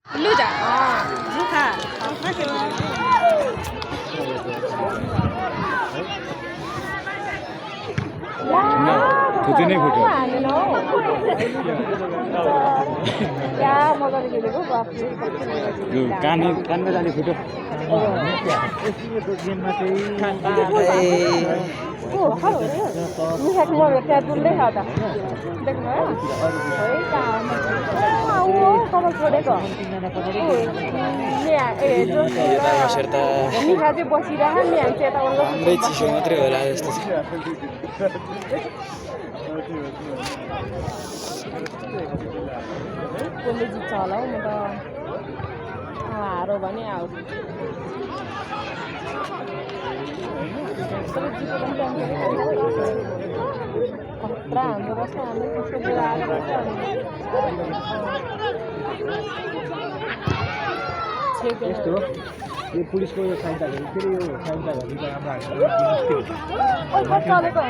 लुजा जुखा तुझे नहीं फोटो कान में जाने फोटो चिसो मात्रै होला जस्तो छ कसले जित्छ होला हौ म त हारो भने आऊ खतरा हाम्रो बस्छ हामी कसको बेला आएको यस्तो यो पुलिसको यो सहायताहरू फेरि यो सहायताहरू त हाम्रो चलेको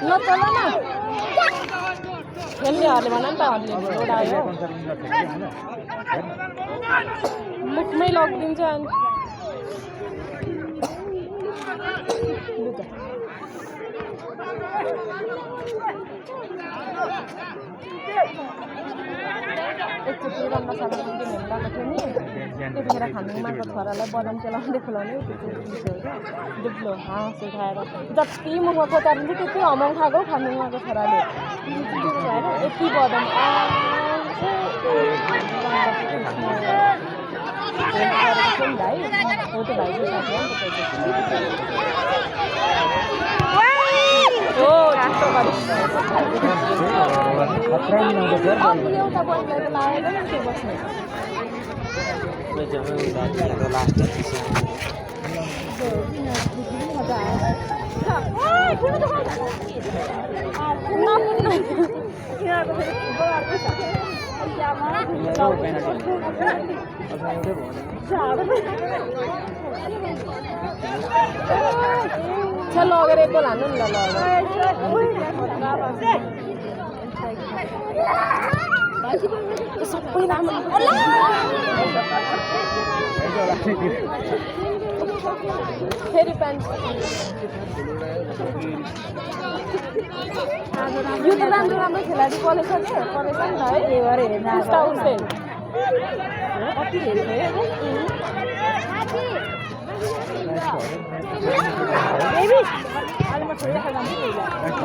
नचल न खेल्नेहरूले भन नि त उडायो मुखमै लगिदिन्छ अनि एकचोटि रङ्गशाला गएको थियो नि त्यतिखेर खानुमाको छोरालाई बदाम चलाउँदै खुलाउने डुब्लो हाँस उठाएर जति मुख कोचारिन्छ त्यति हमाउँ खाएको खानुमाको छोराले उठाएर यति बदाम भाइ हो त्यो भाइको साथी एउटा बहिनीलाई त लागेको नि त्यो बस्ने मजा आयो लगेर एक गोल हान्नु नि ल सबै राम्रो फेरि प्यान्ट यो त राम्रो राम्रो खेलाडी पलेछ नि त है उस्तै कति हेरेको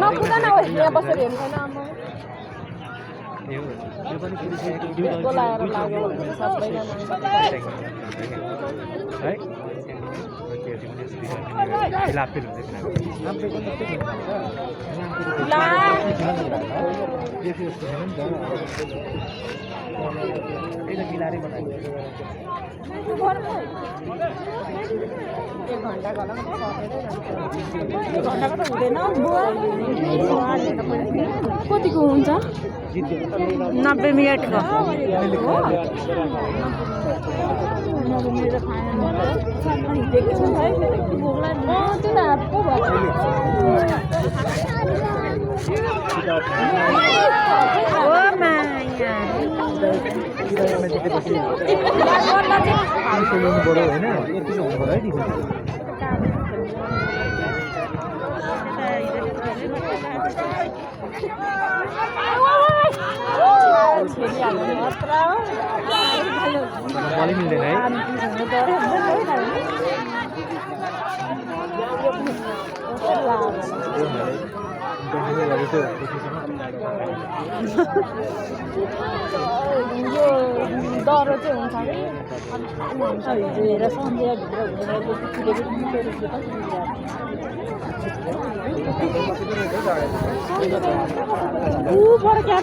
नकुद न यहाँ बसेर हेर्नु छैन आमा बोलाएर लाग्यो सबैजना एक घन्टा गला घन्टाको त हुँदैन कतिको हुन्छ 90 मिनटको मिल्दैन है यो डह्रो चाहिँ हुन्छ कि हुन्छ हेरेर सन्ध्याभित्र हुँदैन क्या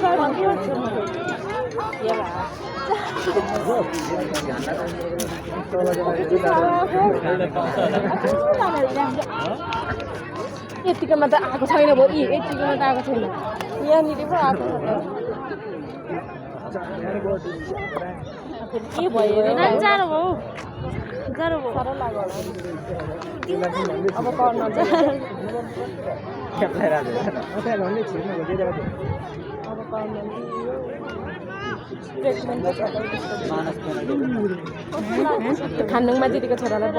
यतिकोमा त आएको छैन भयो यतिकोमा त आएको छैन यहाँनिर पो आएको के भयो जाडो भयो साह्रो लाग्यो अब पर्न अब खानुङमा दिदीको छोरालाई